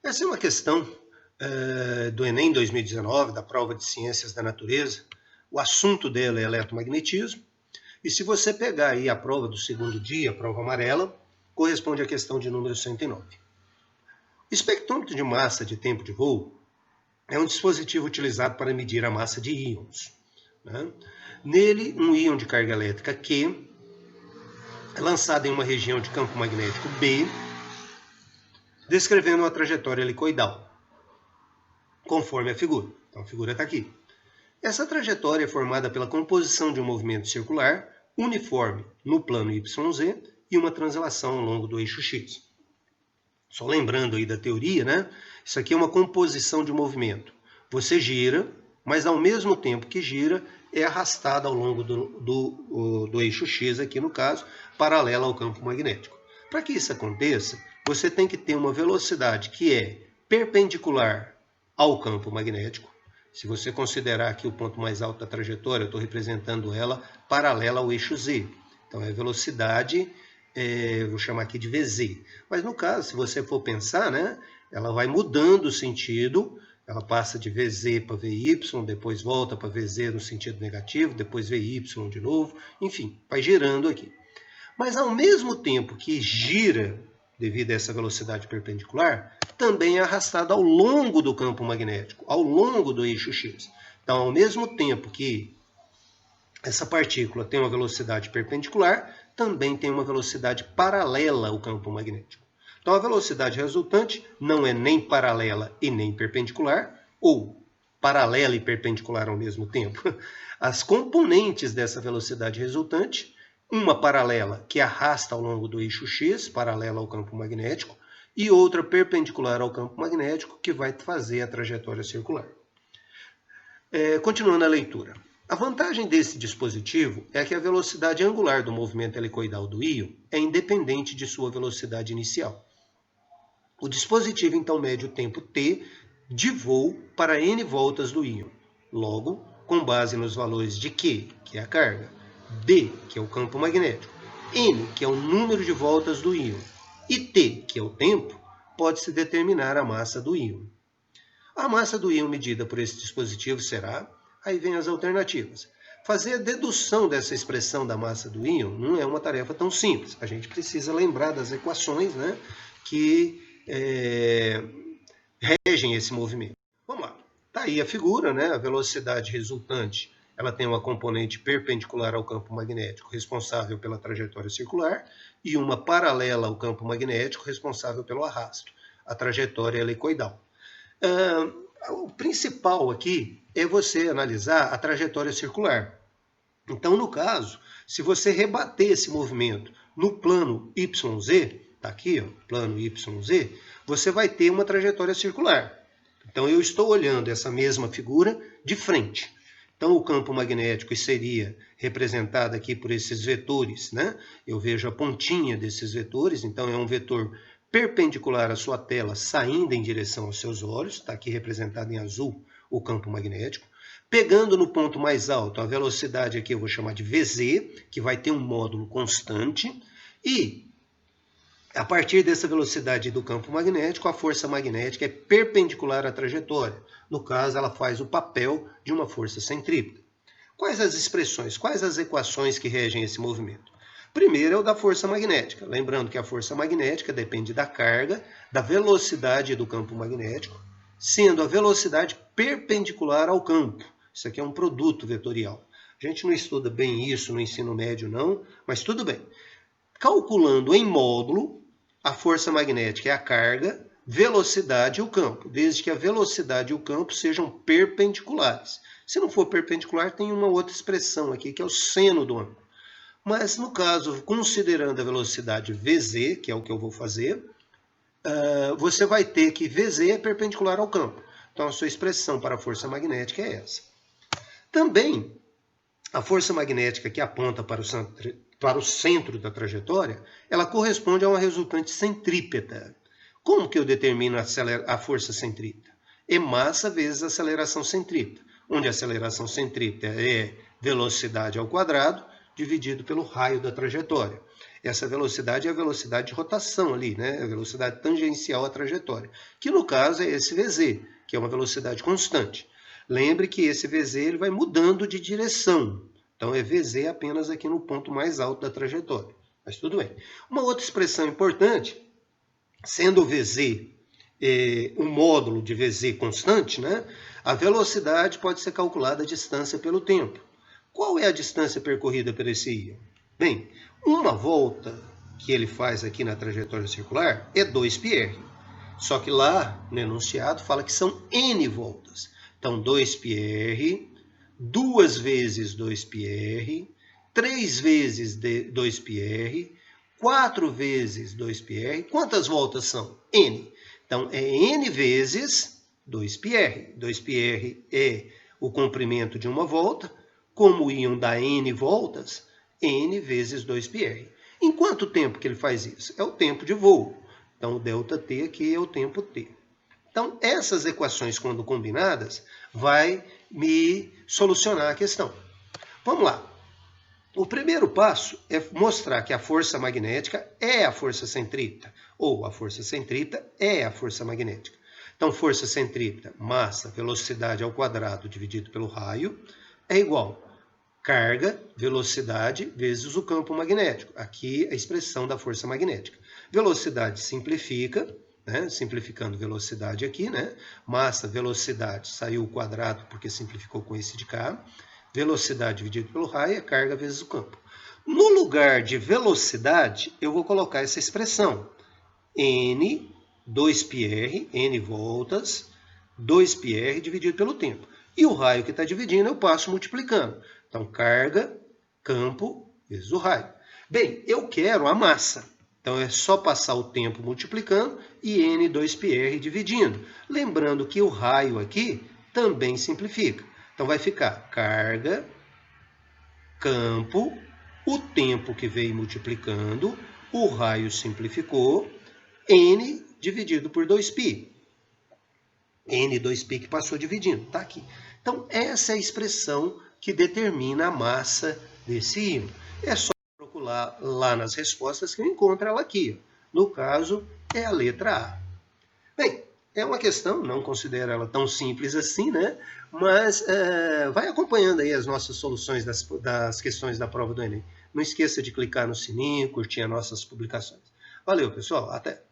Essa é uma questão do Enem 2019, da prova de Ciências da Natureza. O assunto dela é eletromagnetismo. E se você pegar aí a prova do segundo dia, a prova amarela, corresponde à questão de número 109. Espectrômetro de massa de tempo de voo é um dispositivo utilizado para medir a massa de íons. Né? Nele, um íon de carga elétrica Q é lançado em uma região de campo magnético B, descrevendo uma trajetória helicoidal, conforme a figura. Então, a figura está aqui. Essa trajetória é formada pela composição de um movimento circular uniforme no plano YZ e uma translação ao longo do eixo X. Só lembrando aí da teoria, né? Isso aqui é uma composição de movimento. Você gira, mas ao mesmo tempo que gira, é arrastado ao longo do eixo X, aqui no caso, paralela ao campo magnético. Para que isso aconteça, você tem que ter uma velocidade que é perpendicular ao campo magnético. Se você considerar aqui o ponto mais alto da trajetória, eu estou representando ela paralela ao eixo Z. Então, é a velocidade, vou chamar aqui de VZ. Mas no caso, se você for pensar, né, ela vai mudando o sentido, ela passa de VZ para VY, depois volta para VZ no sentido negativo, depois VY de novo, enfim, vai girando aqui. Mas ao mesmo tempo que gira, devido a essa velocidade perpendicular, também é arrastado ao longo do campo magnético, ao longo do eixo X. Então, ao mesmo tempo que essa partícula tem uma velocidade perpendicular, também tem uma velocidade paralela ao campo magnético. Então, a velocidade resultante não é nem paralela e nem perpendicular, ou paralela e perpendicular ao mesmo tempo. As componentes dessa velocidade resultante, uma paralela que arrasta ao longo do eixo X, paralela ao campo magnético, e outra perpendicular ao campo magnético, que vai fazer a trajetória circular. Continuando a leitura. A vantagem desse dispositivo é que a velocidade angular do movimento helicoidal do íon é independente de sua velocidade inicial. O dispositivo então mede o tempo t de voo para n voltas do íon. Logo, com base nos valores de Q, que é a carga, D, que é o campo magnético, N, que é o número de voltas do íon, e T, que é o tempo, pode-se determinar a massa do íon. A massa do íon medida por esse dispositivo será, aí vem as alternativas. Fazer a dedução dessa expressão da massa do íon não é uma tarefa tão simples. A gente precisa lembrar das equações, né, que regem esse movimento. Vamos lá. Está aí a figura, né, a velocidade resultante. Ela tem uma componente perpendicular ao campo magnético, responsável pela trajetória circular, e uma paralela ao campo magnético, responsável pelo arrasto, a trajetória helicoidal. O principal aqui é você analisar a trajetória circular. Então, no caso, se você rebater esse movimento no plano YZ, está aqui, ó, plano YZ, você vai ter uma trajetória circular. Então, eu estou olhando essa mesma figura de frente. Então, o campo magnético seria representado aqui por esses vetores, né? Eu vejo a pontinha desses vetores, então é um vetor perpendicular à sua tela, saindo em direção aos seus olhos, está aqui representado em azul o campo magnético. Pegando no ponto mais alto, a velocidade aqui eu vou chamar de VZ, que vai ter um módulo constante, e a partir dessa velocidade do campo magnético, a força magnética é perpendicular à trajetória. No caso, ela faz o papel de uma força centrípeta. Quais as expressões, quais as equações que regem esse movimento? Primeiro é o da força magnética. Lembrando que a força magnética depende da carga, da velocidade do campo magnético, sendo a velocidade perpendicular ao campo. Isso aqui é um produto vetorial. A gente não estuda bem isso no ensino médio, não, mas tudo bem. Calculando em módulo, a força magnética é a carga, velocidade e o campo, desde que a velocidade e o campo sejam perpendiculares. Se não for perpendicular, tem uma outra expressão aqui, que é o seno do ângulo. Mas, no caso, considerando a velocidade VZ, que é o que eu vou fazer, você vai ter que VZ é perpendicular ao campo. Então, a sua expressão para a força magnética é essa. Também, a força magnética que aponta para o centro da trajetória, ela corresponde a uma resultante centrípeta. Como que eu determino a força centrípeta? É massa vezes aceleração centrípeta, onde a aceleração centrípeta é velocidade ao quadrado, dividido pelo raio da trajetória. Essa velocidade é a velocidade de rotação ali, né? A velocidade tangencial à trajetória, que no caso é esse Vz, que é uma velocidade constante. Lembre que esse Vz ele vai mudando de direção. Então é Vz apenas aqui no ponto mais alto da trajetória. Mas tudo bem. Uma outra expressão importante, sendo o Vz um módulo de Vz constante, né? A velocidade pode ser calculada a distância pelo tempo. Qual é a distância percorrida por esse íon? Bem, uma volta que ele faz aqui na trajetória circular é 2πr. Só que lá no enunciado fala que são n voltas. Então, 2πr, 2 vezes 2πr, 3 vezes 2πr, 4 vezes 2πr. Quantas voltas são? N. Então, é n vezes 2πr. 2πr é o comprimento de uma volta. Como o íon dá n voltas, n vezes 2πr. Em quanto tempo que ele faz isso? É o tempo de voo. Então, o ΔT aqui é o tempo t. Então, essas equações, quando combinadas, vai me solucionar a questão. Vamos lá. O primeiro passo é mostrar que a força magnética é a força centrípeta, ou a força centrípeta é a força magnética. Então, força centrípeta, massa, velocidade ao quadrado dividido pelo raio, é igual carga, velocidade, vezes o campo magnético. Aqui a expressão da força magnética. Velocidade simplifica, né? Simplificando velocidade aqui, né? Massa, velocidade, saiu o quadrado porque simplificou com esse de cá. Velocidade dividido pelo raio é carga vezes o campo. No lugar de velocidade, eu vou colocar essa expressão. N, 2πr, n voltas, 2πr dividido pelo tempo. E o raio que está dividindo eu passo multiplicando. Então, carga, campo, vezes o raio. Bem, eu quero a massa. Então, é só passar o tempo multiplicando e n 2πr dividindo. Lembrando que o raio aqui também simplifica. Então, vai ficar carga, campo, o tempo que veio multiplicando, o raio simplificou, n dividido por 2π. N 2π que passou dividindo, está aqui. Então, essa é a expressão que determina a massa desse íon. É só procurar lá nas respostas que eu encontro ela aqui. No caso, é a letra A. Bem, é uma questão, não considero ela tão simples assim, né? Mas vai acompanhando aí as nossas soluções das questões da prova do Enem. Não esqueça de clicar no sininho, curtir as nossas publicações. Valeu, pessoal. Até!